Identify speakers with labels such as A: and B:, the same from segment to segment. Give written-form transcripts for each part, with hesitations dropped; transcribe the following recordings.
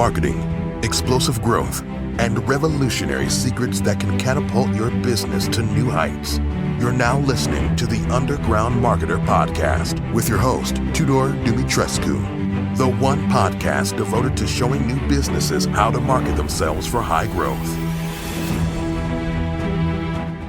A: marketing, explosive growth, and revolutionary secrets that can catapult your business to new heights. You're now listening to the Underground Marketer Podcast with your host, Tudor Dumitrescu, the one podcast devoted to showing new businesses how to market themselves for high growth.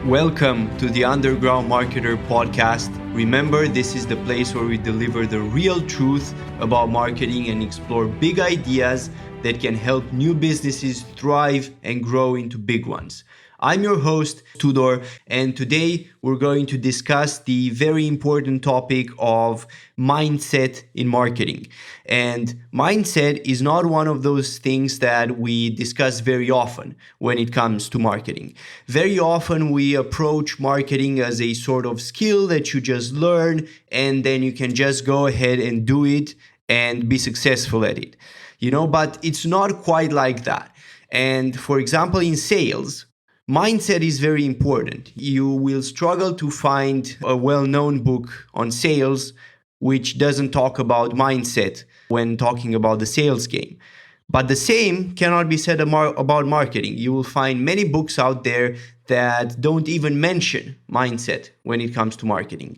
B: Welcome to the Underground Marketer Podcast. Remember, this is the place where we deliver the real truth about marketing and explore big ideas that can help new businesses thrive and grow into big ones. I'm your host, Tudor, and today we're going to discuss the very important topic of mindset in marketing. And mindset is not one of those things that we discuss very often when it comes to marketing. Very often we approach marketing as a sort of skill that you just learn and then you can just go ahead and do it and be successful at it. But it's not quite like that. And for example, in sales, mindset is very important. You will struggle to find a well-known book on sales which doesn't talk about mindset when talking about the sales game. But the same cannot be said about marketing. You will find many books out there that don't even mention mindset when it comes to marketing.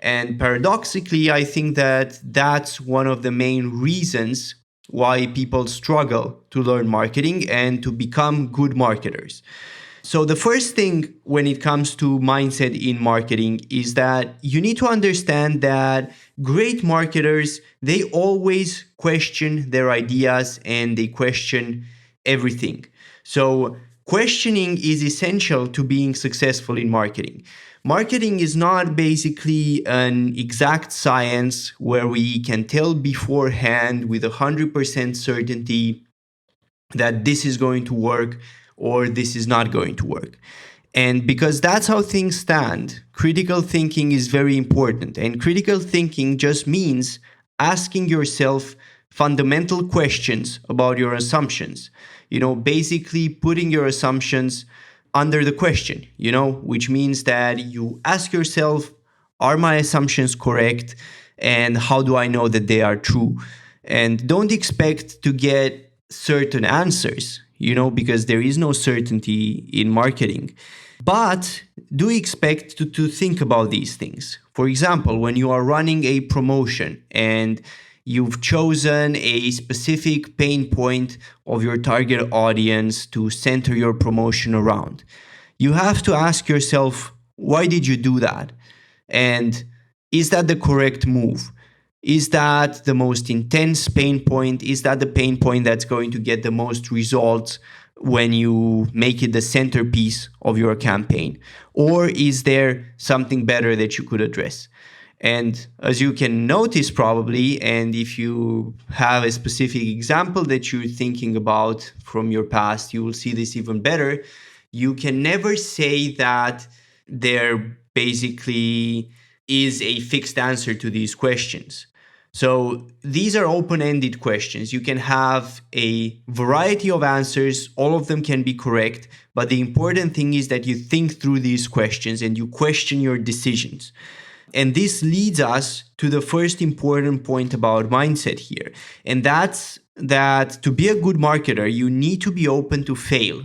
B: And paradoxically, I think that that's one of the main reasons why people struggle to learn marketing and to become good marketers. So the first thing when it comes to mindset in marketing is that you need to understand that great marketers, they always question their ideas and they question everything. So questioning is essential to being successful in marketing. Marketing is not basically an exact science where we can tell beforehand with 100% certainty that this is going to work or this is not going to work. And because that's how things stand, critical thinking is very important. And critical thinking just means asking yourself fundamental questions about your assumptions. Basically putting your assumptions under the question, which means that you ask yourself, are my assumptions correct? And how do I know that they are true? And don't expect to get certain answers, because there is no certainty in marketing. But do expect to think about these things. For example, when you are running a promotion and you've chosen a specific pain point of your target audience to center your promotion around, you have to ask yourself, why did you do that? And is that the correct move? Is that the most intense pain point? Is that the pain point that's going to get the most results when you make it the centerpiece of your campaign? Or is there something better that you could address? And as you can notice probably, and if you have a specific example that you're thinking about from your past, you will see this even better. You can never say that there basically is a fixed answer to these questions. So these are open-ended questions. You can have a variety of answers. All of them can be correct. But the important thing is that you think through these questions and you question your decisions. And this leads us to the first important point about mindset here. And that's that to be a good marketer, you need to be open to fail.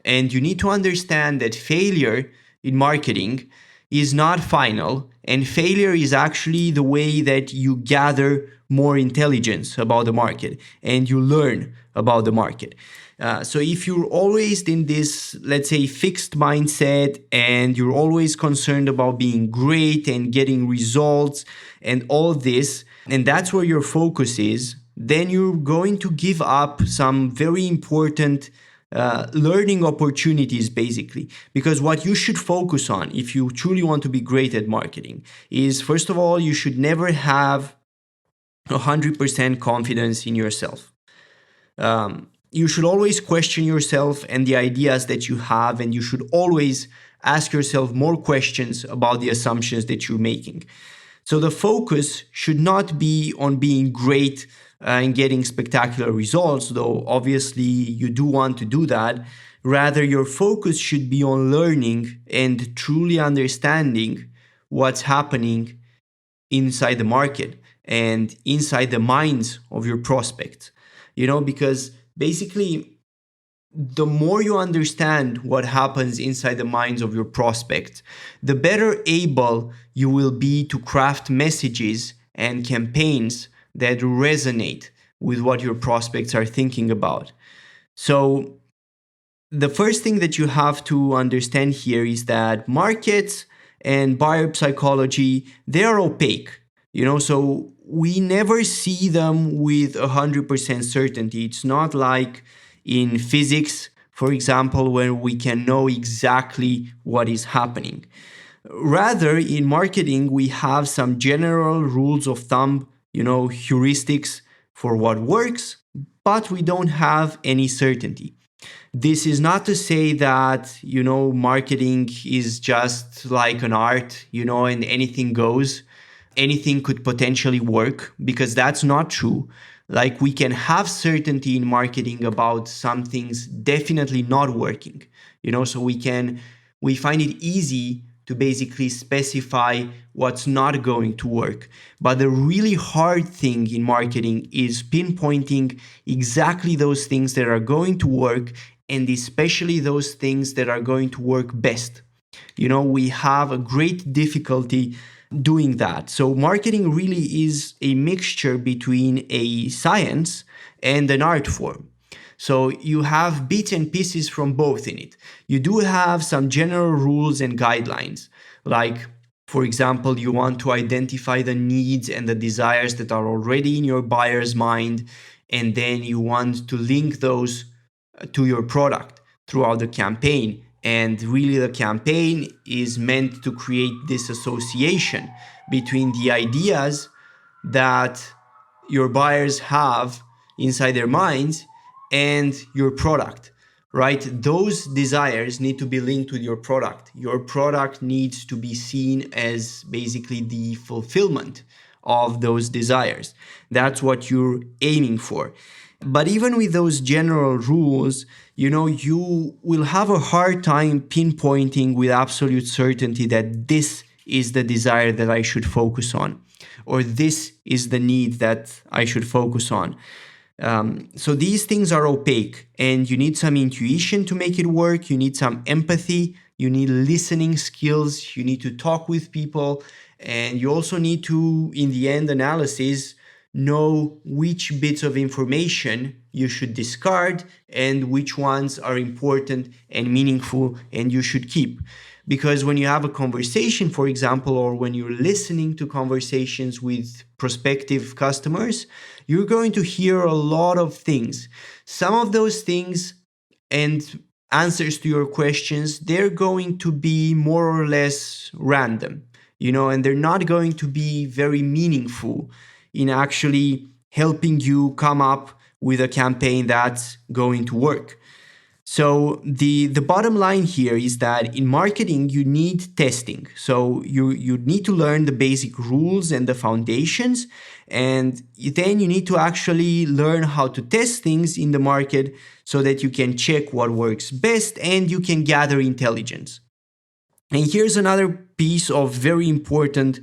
B: And you need to understand that failure in marketing is not final, and failure is actually the way that you gather more intelligence about the market and you learn about the market. So if you're always in this, let's say, fixed mindset and you're always concerned about being great and getting results and all this, and that's where your focus is, then you're going to give up some very important learning opportunities, basically. Because what you should focus on if you truly want to be great at marketing is, first of all, you should never have 100% confidence in yourself. You should always question yourself and the ideas that you have, and you should always ask yourself more questions about the assumptions that you're making. So the focus should not be on being great and getting spectacular results, though obviously you do want to do that. Rather, your focus should be on learning and truly understanding what's happening inside the market and inside the minds of your prospects. Because basically, the more you understand what happens inside the minds of your prospects, the better able you will be to craft messages and campaigns that resonate with what your prospects are thinking about. So, the first thing that you have to understand here is that markets and buyer psychology, they are opaque. So we never see them with 100% certainty. It's not like in physics, for example, where we can know exactly what is happening. Rather, in marketing, we have some general rules of thumb, heuristics for what works, but we don't have any certainty. This is not to say that, marketing is just like an art, and anything goes. Anything could potentially work, because that's not true. Like, we can have certainty in marketing about some things definitely not working, so we find it easy to basically specify what's not going to work. But the really hard thing in marketing is pinpointing exactly those things that are going to work, and especially those things that are going to work best. We have a great difficulty doing that. So marketing really is a mixture between a science and an art form. So you have bits and pieces from both in it. You do have some general rules and guidelines, like, for example, you want to identify the needs and the desires that are already in your buyer's mind, and then you want to link those to your product throughout the campaign. And really, the campaign is meant to create this association between the ideas that your buyers have inside their minds and your product, right? Those desires need to be linked with your product. Your product needs to be seen as basically the fulfillment of those desires. That's what you're aiming for. But even with those general rules, you will have a hard time pinpointing with absolute certainty that this is the desire that I should focus on, or this is the need that I should focus on. So these things are opaque, and you need some intuition to make it work. You need some empathy. You need listening skills. You need to talk with people. And you also need to, in the end analysis, know which bits of information you should discard and which ones are important and meaningful and you should keep. Because when you have a conversation, for example, or when you're listening to conversations with prospective customers, you're going to hear a lot of things. Some of those things and answers to your questions, they're going to be more or less random, and they're not going to be very meaningful in actually helping you come up with a campaign that's going to work. So the bottom line here is that in marketing, you need testing. So you need to learn the basic rules and the foundations, and then you need to actually learn how to test things in the market so that you can check what works best and you can gather intelligence. And here's another piece of very important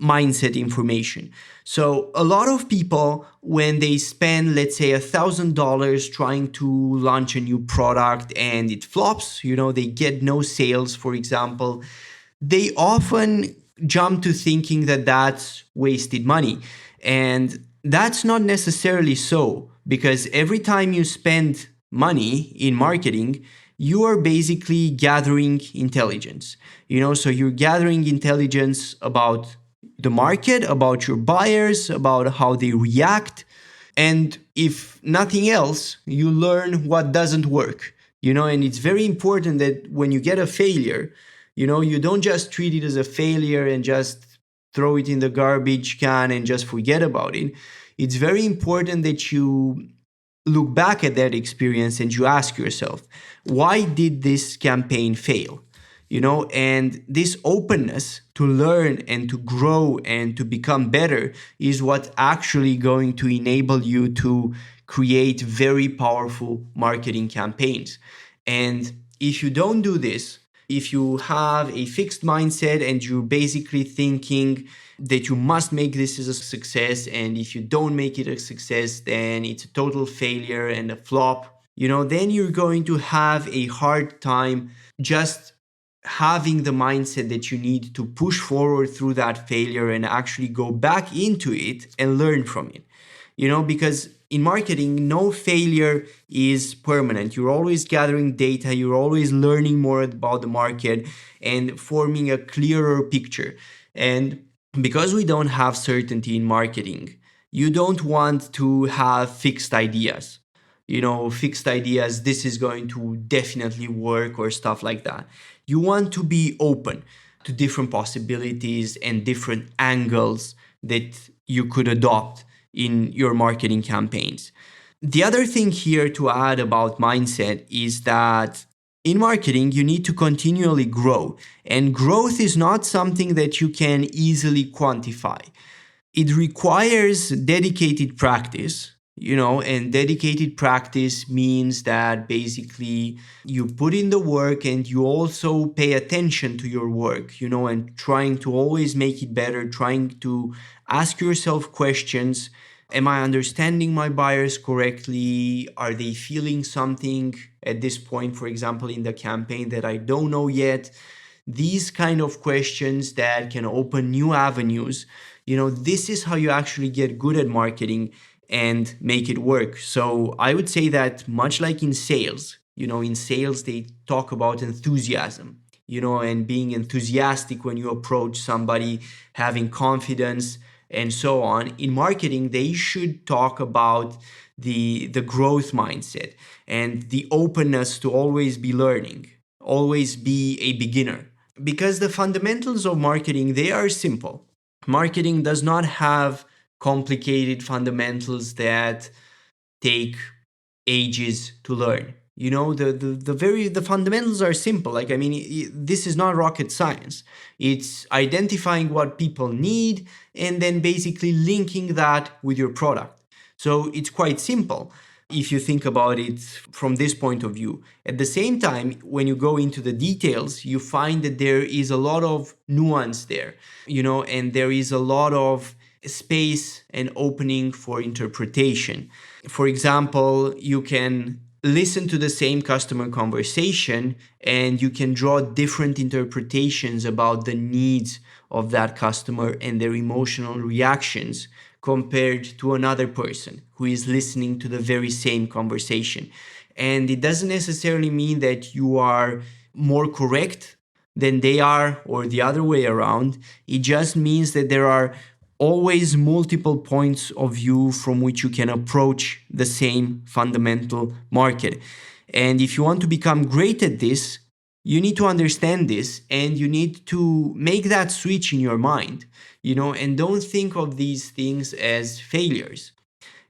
B: mindset information. So a lot of people, when they spend, let's say, $1,000 trying to launch a new product and it flops, they get no sales, for example, they often jump to thinking that that's wasted money. And that's not necessarily so, because every time you spend money in marketing, you are basically gathering intelligence. So you're gathering intelligence about the market, about your buyers, about how they react. And if nothing else, you learn what doesn't work, and it's very important that when you get a failure, you don't just treat it as a failure and just throw it in the garbage can and just forget about it. It's very important that you look back at that experience and you ask yourself, why did this campaign fail? And this openness to learn and to grow and to become better is what's actually going to enable you to create very powerful marketing campaigns. And if you don't do this, If you have a fixed mindset and you're basically thinking that you must make this as a success, and if you don't make it a success, then it's a total failure and a flop, then you're going to have a hard time just having the mindset that you need to push forward through that failure and actually go back into it and learn from it. Because in marketing, no failure is permanent. You're always gathering data, you're always learning more about the market and forming a clearer picture. And because we don't have certainty in marketing, you don't want to have fixed ideas. Fixed ideas, this is going to definitely work or stuff like that. You want to be open to different possibilities and different angles that you could adopt in your marketing campaigns. The other thing here to add about mindset is that in marketing, you need to continually grow, and growth is not something that you can easily quantify. It requires dedicated practice, and dedicated practice means that basically you put in the work and you also pay attention to your work, and trying to always make it better, trying to ask yourself questions. Am I understanding my buyers correctly? Are they feeling something at this point, for example, in the campaign that I don't know yet? These kind of questions that can open new avenues. This is how you actually get good at marketing and make it work. So I would say that much like in sales, in sales, they talk about enthusiasm, and being enthusiastic when you approach somebody, having confidence, and so on. In marketing, they should talk about the growth mindset and the openness to always be learning, always be a beginner. Because the fundamentals of marketing, they are simple. Marketing does not have complicated fundamentals that take ages to learn. The fundamentals are simple. This is not rocket science. It's identifying what people need and then basically linking that with your product. So it's quite simple if you think about it from this point of view. At the same time, when you go into the details, you find that there is a lot of nuance there, and there is a lot of space and opening for interpretation. For example, you can listen to the same customer conversation and you can draw different interpretations about the needs of that customer and their emotional reactions compared to another person who is listening to the very same conversation. And it doesn't necessarily mean that you are more correct than they are or the other way around. It just means that there are always multiple points of view from which you can approach the same fundamental market. And if you want to become great at this, you need to understand this and you need to make that switch in your mind, and don't think of these things as failures.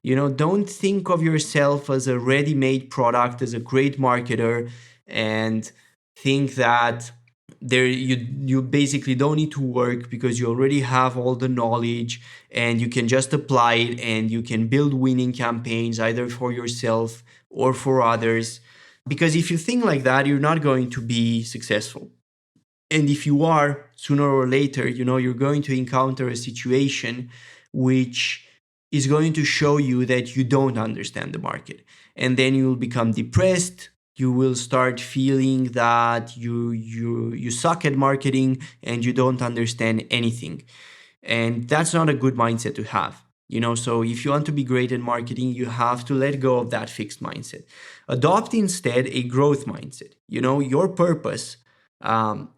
B: Don't think of yourself as a ready-made product, as a great marketer, and think that you basically don't need to work because you already have all the knowledge and you can just apply it and you can build winning campaigns either for yourself or for others. Because if you think like that, you're not going to be successful. And if you are, sooner or later, you're going to encounter a situation which is going to show you that you don't understand the market. And then you will become depressed. You will start feeling that you suck at marketing and you don't understand anything. And that's not a good mindset to have. So if you want to be great at marketing, you have to let go of that fixed mindset. Adopt instead a growth mindset. Your purpose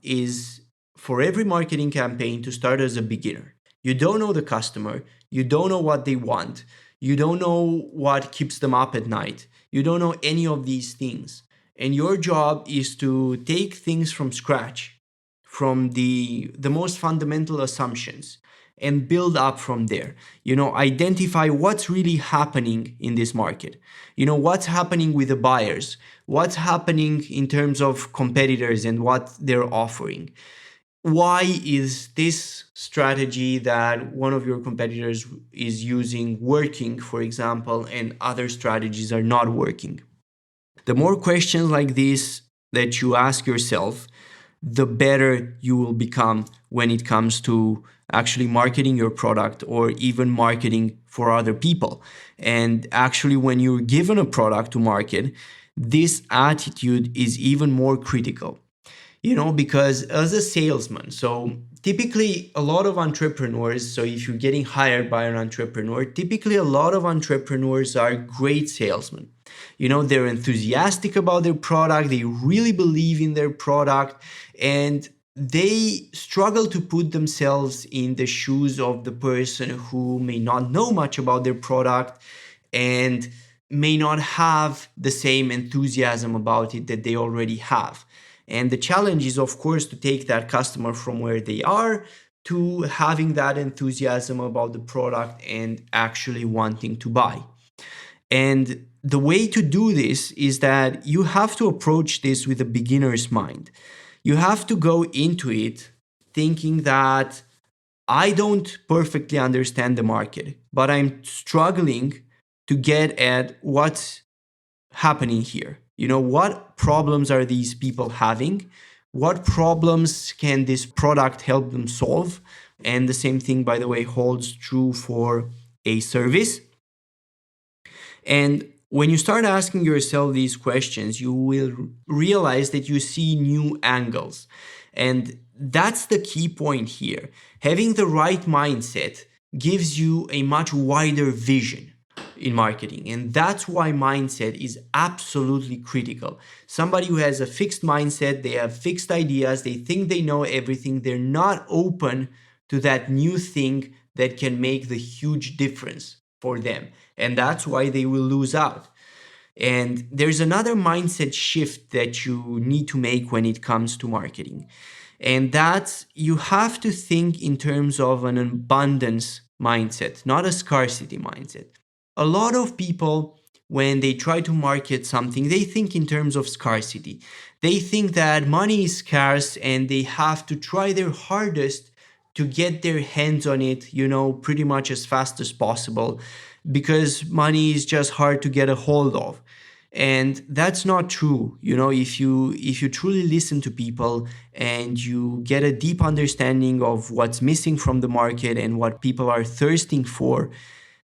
B: is for every marketing campaign to start as a beginner. You don't know the customer. You don't know what they want. You don't know what keeps them up at night. You don't know any of these things. And your job is to take things from scratch, from the most fundamental assumptions, and build up from there. Identify what's really happening in this market. What's happening with the buyers, what's happening in terms of competitors and what they're offering. Why is this strategy that one of your competitors is using working, for example, and other strategies are not working? The more questions like this that you ask yourself, the better you will become when it comes to actually marketing your product or even marketing for other people. And actually, when you're given a product to market, this attitude is even more critical, because as a salesman, so typically a lot of entrepreneurs, so if you're getting hired by an entrepreneur, typically a lot of entrepreneurs are great salesmen. They're enthusiastic about their product, they really believe in their product, and they struggle to put themselves in the shoes of the person who may not know much about their product and may not have the same enthusiasm about it that they already have. And the challenge is, of course, to take that customer from where they are to having that enthusiasm about the product and actually wanting to buy. And the way to do this is that you have to approach this with a beginner's mind. You have to go into it thinking that I don't perfectly understand the market, but I'm struggling to get at what's happening here. What problems are these people having? What problems can this product help them solve? And the same thing, by the way, holds true for a service. And when you start asking yourself these questions, you will realize that you see new angles. And that's the key point here. Having the right mindset gives you a much wider vision in marketing. And that's why mindset is absolutely critical. Somebody who has a fixed mindset, they have fixed ideas, they think they know everything, they're not open to that new thing that can make the huge difference for them. And that's why they will lose out. And there's another mindset shift that you need to make when it comes to marketing. And that's you have to think in terms of an abundance mindset, not a scarcity mindset. A lot of people, when they try to market something, they think in terms of scarcity. They think that money is scarce and they have to try their hardest to get their hands on it, pretty much as fast as possible, because money is just hard to get a hold of. And that's not true. If you truly listen to people and you get a deep understanding of what's missing from the market and what people are thirsting for,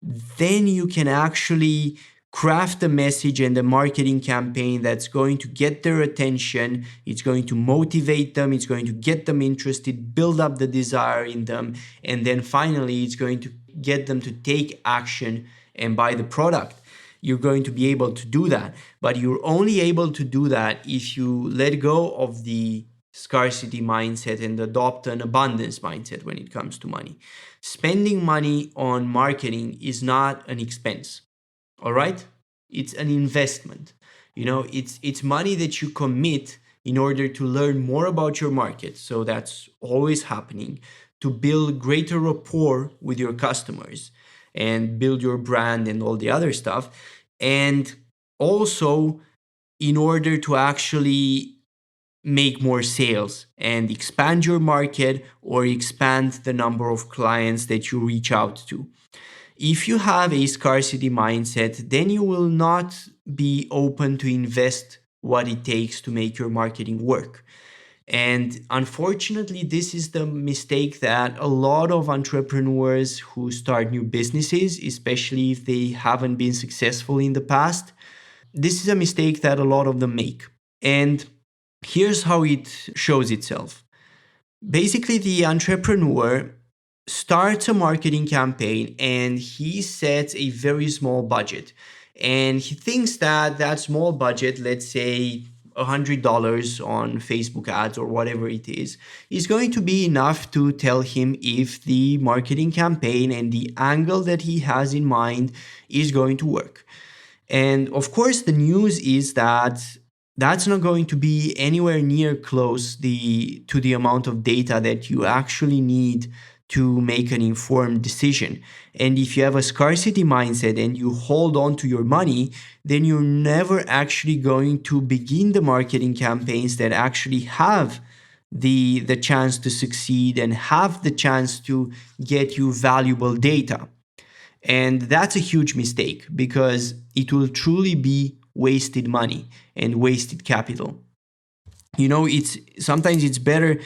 B: then you can actually craft a message and a marketing campaign that's going to get their attention. It's going to motivate them. It's going to get them interested, build up the desire in them. And then finally, it's going to get them to take action and buy the product. You're going to be able to do that. But you're only able to do that if you let go of the scarcity mindset and adopt an abundance mindset when it comes to money. Spending money on marketing is not an expense. All right? It's an investment. It's money that you commit in order to learn more about your market. So that's always happening, to build greater rapport with your customers and build your brand and all the other stuff. And also in order to actually make more sales and expand your market or expand the number of clients that you reach out to. If you have a scarcity mindset, then you will not be open to invest what it takes to make your marketing work. And unfortunately, this is the mistake that a lot of entrepreneurs who start new businesses, especially if they haven't been successful in the past, this is a mistake that a lot of them make. And here's how it shows itself. Basically, the entrepreneur starts a marketing campaign and he sets a very small budget. And he thinks that that small budget, let's say $100 on Facebook ads or whatever it is going to be enough to tell him if the marketing campaign and the angle that he has in mind is going to work. And of course, the news is that that's not going to be anywhere near close to the amount of data that you actually need to make an informed decision. And if you have a scarcity mindset and you hold on to your money, then you're never actually going to begin the marketing campaigns that actually have the chance to succeed and have the chance to get you valuable data. And that's a huge mistake because it will truly be wasted money and wasted capital. It's sometimes it's better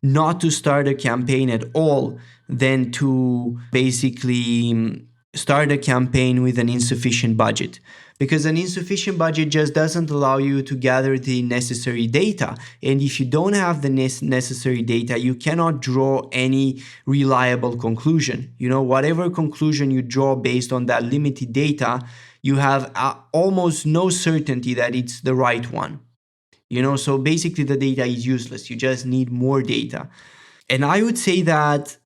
B: not to start a campaign at all than to basically start a campaign with an insufficient budget, because an insufficient budget just doesn't allow you to gather the necessary data. And if you don't have the necessary data, you cannot draw any reliable conclusion. Whatever conclusion you draw based on that limited data, you have almost no certainty that it's the right one. So basically the data is useless. You just need more data. And I would say that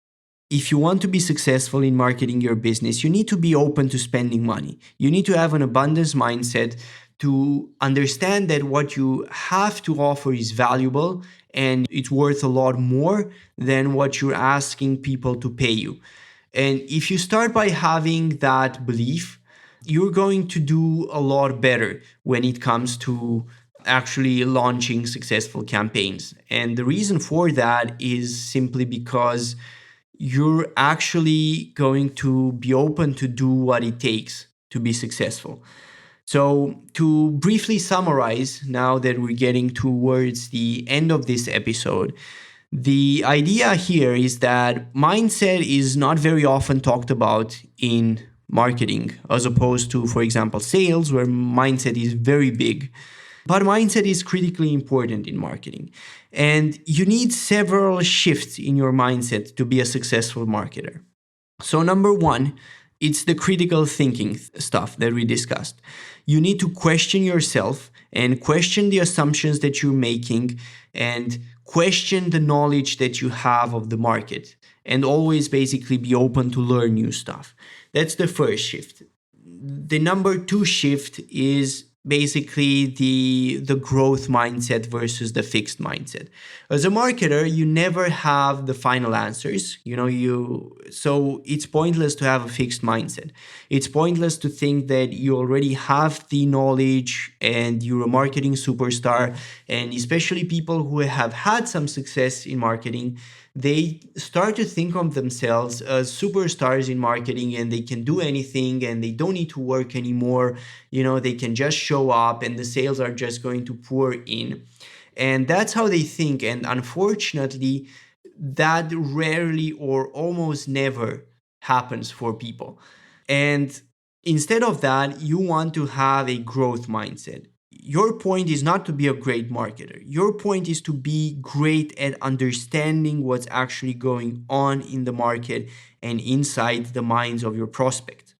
B: if you want to be successful in marketing your business, you need to be open to spending money. You need to have an abundance mindset to understand that what you have to offer is valuable and it's worth a lot more than what you're asking people to pay you. And if you start by having that belief, you're going to do a lot better when it comes to actually launching successful campaigns. And the reason for that is simply because you're actually going to be open to do what it takes to be successful. So, to briefly summarize, now that we're getting towards the end of this episode, the idea here is that mindset is not very often talked about in marketing, as opposed to, for example, sales, where mindset is very big. But mindset is critically important in marketing. And you need several shifts in your mindset to be a successful marketer. So, number one, it's the critical thinking stuff that we discussed. You need to question yourself and question the assumptions that you're making and question the knowledge that you have of the market, and always basically be open to learn new stuff. That's the first shift. The number two shift is basically the growth mindset versus the fixed mindset. As a marketer, you never have the final answers. So it's pointless to have a fixed mindset. It's pointless to think that you already have the knowledge and you're a marketing superstar. And especially people who have had some success in marketing, they start to think of themselves as superstars in marketing, and they can do anything and they don't need to work anymore. They can just show up and the sales are just going to pour in. And that's how they think. And unfortunately, that rarely or almost never happens for people. And instead of that, you want to have a growth mindset. Your point is not to be a great marketer. Your point is to be great at understanding what's actually going on in the market and inside the minds of your prospect.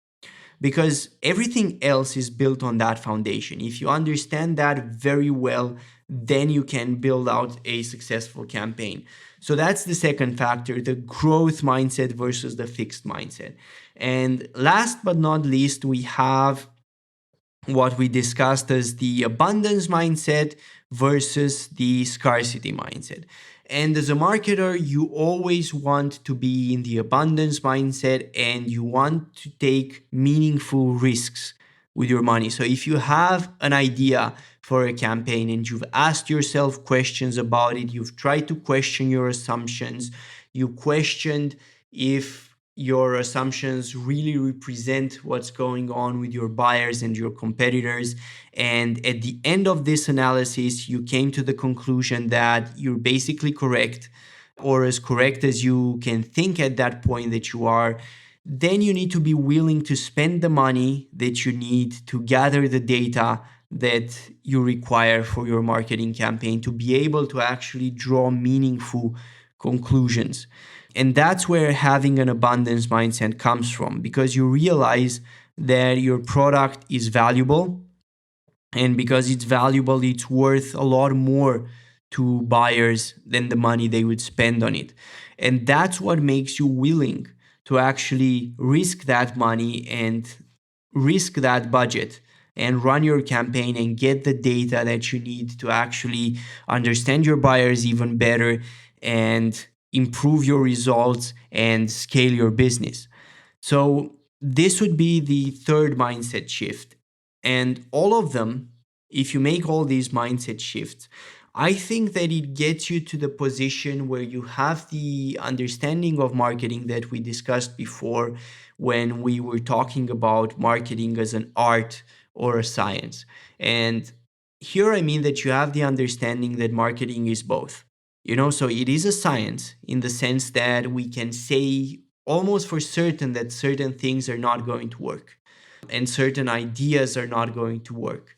B: Because everything else is built on that foundation. If you understand that very well, then you can build out a successful campaign. So that's the second factor, the growth mindset versus the fixed mindset. And last but not least, we have what we discussed as the abundance mindset versus the scarcity mindset. And as a marketer, you always want to be in the abundance mindset and you want to take meaningful risks with your money. So if you have an idea for a campaign and you've asked yourself questions about it, you've tried to question your assumptions, you questioned if your assumptions really represent what's going on with your buyers and your competitors. And at the end of this analysis, you came to the conclusion that you're basically correct, or as correct as you can think at that point that you are. Then you need to be willing to spend the money that you need to gather the data that you require for your marketing campaign to be able to actually draw meaningful conclusions. And that's where having an abundance mindset comes from, because you realize that your product is valuable. And because it's valuable, it's worth a lot more to buyers than the money they would spend on it. And that's what makes you willing to actually risk that money and risk that budget and run your campaign and get the data that you need to actually understand your buyers even better and improve your results and scale your business. So this would be the third mindset shift. And all of them, if you make all these mindset shifts, I think that it gets you to the position where you have the understanding of marketing that we discussed before when we were talking about marketing as an art or a science. And Here I mean that you have the understanding that marketing is both. So it is a science in the sense that we can say almost for certain that certain things are not going to work and certain ideas are not going to work.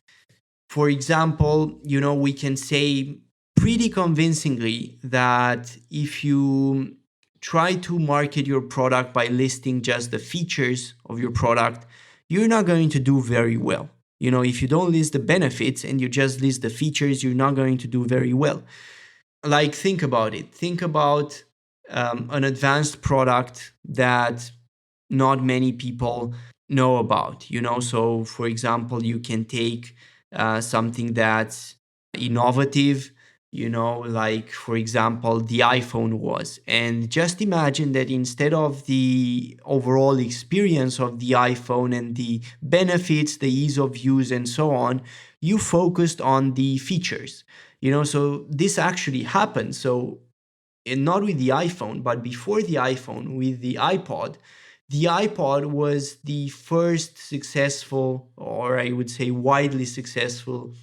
B: For example, we can say pretty convincingly that if you try to market your product by listing just the features of your product, you're not going to do very well. If you don't list the benefits and you just list the features, you're not going to do very well. Like, think about it. Think about an advanced product that not many people know about. So for example, you can take something that's innovative, like for example the iPhone was, and just imagine that instead of the overall experience of the iPhone and the benefits, the ease of use and so on, you focused on the features. So this actually happened. So, and not with the iPhone, but before the iPhone, with the iPod. The iPod was the first successful, or I would say widely successful,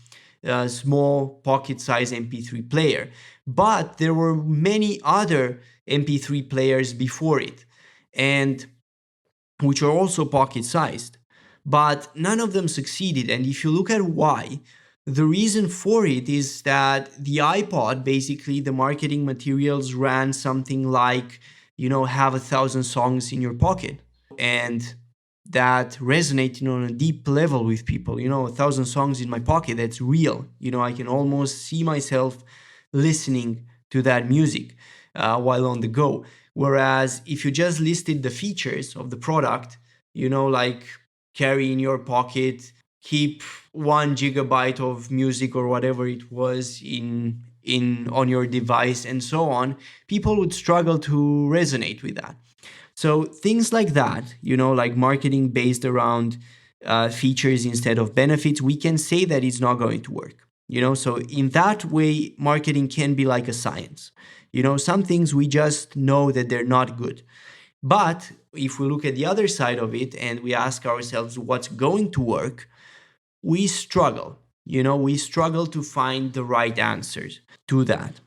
B: small pocket-sized MP3 player. But there were many other MP3 players before it, and which are also pocket-sized. But none of them succeeded. And if you look at why, the reason for it is that the iPod, basically the marketing materials ran something like, have 1,000 songs in your pocket. And that resonated on a deep level with people. 1,000 songs in my pocket, that's real. I can almost see myself listening to that music while on the go. Whereas if you just listed the features of the product, like carry in your pocket, keep 1 gigabyte of music or whatever it was in on your device and so on, people would struggle to resonate with that. So things like that, like marketing based around features instead of benefits, we can say that it's not going to work. So in that way, marketing can be like a science. Some things we just know that they're not good. But if we look at the other side of it and we ask ourselves what's going to work, we struggle. We struggle to find the right answers to that.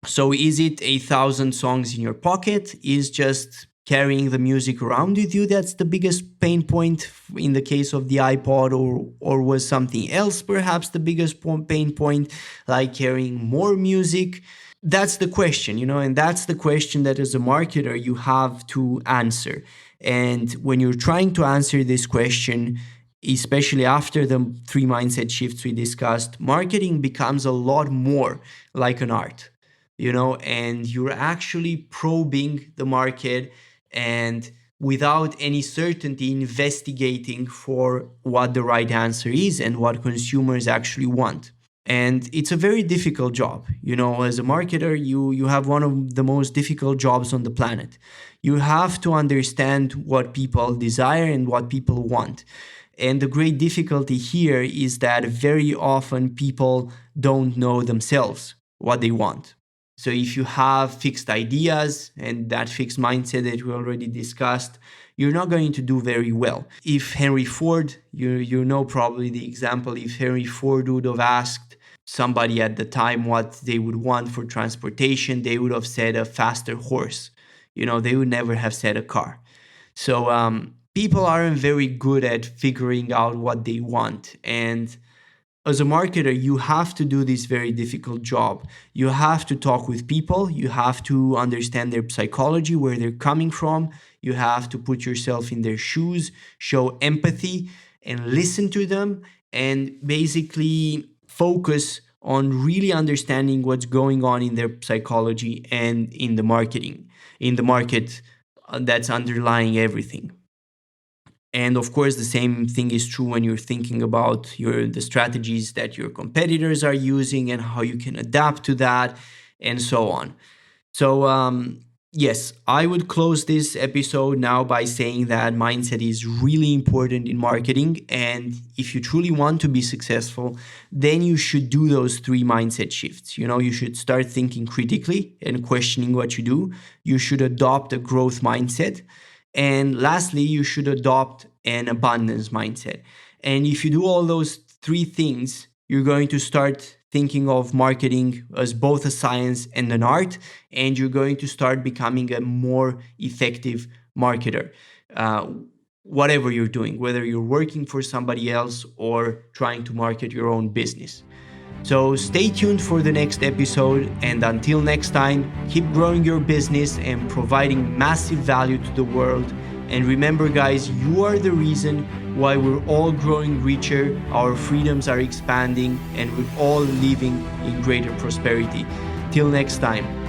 B: So is it 1,000 songs in your pocket? Is just carrying the music around with you that's the biggest pain point in the case of the iPod, or was something else perhaps the biggest pain point, like carrying more music? That's the question, and that's the question that as a marketer you have to answer. And when you're trying to answer this question, especially after the 3 mindset shifts we discussed, marketing becomes a lot more like an art, and you're actually probing the market and without any certainty investigating for what the right answer is and what consumers actually want. And it's a very difficult job. As a marketer, you have one of the most difficult jobs on the planet. You have to understand what people desire and what people want. And the great difficulty here is that very often people don't know themselves what they want. So if you have fixed ideas and that fixed mindset that we already discussed, you're not going to do very well. If Henry Ford, you know probably the example, if Henry Ford would have asked somebody at the time what they would want for transportation, they would have said a faster horse. They would never have said a car. So people aren't very good at figuring out what they want. And as a marketer, you have to do this very difficult job. You have to talk with people. You have to understand their psychology, where they're coming from. You have to put yourself in their shoes, show empathy, and listen to them, and basically focus on really understanding what's going on in their psychology and in the market that's underlying everything. And of course, the same thing is true when you're thinking about the strategies that your competitors are using and how you can adapt to that and so on. So yes, I would close this episode now by saying that mindset is really important in marketing. And if you truly want to be successful, then you should do those 3 mindset shifts. You should start thinking critically and questioning what you do. You should adopt a growth mindset. And lastly, you should adopt an abundance mindset. And if you do all those 3 things, you're going to start thinking of marketing as both a science and an art, and you're going to start becoming a more effective marketer. Whatever you're doing, whether you're working for somebody else or trying to market your own business. So stay tuned for the next episode, and until next time, keep growing your business and providing massive value to the world. And remember, guys, you are the reason why we're all growing richer, our freedoms are expanding, and we're all living in greater prosperity. Till next time.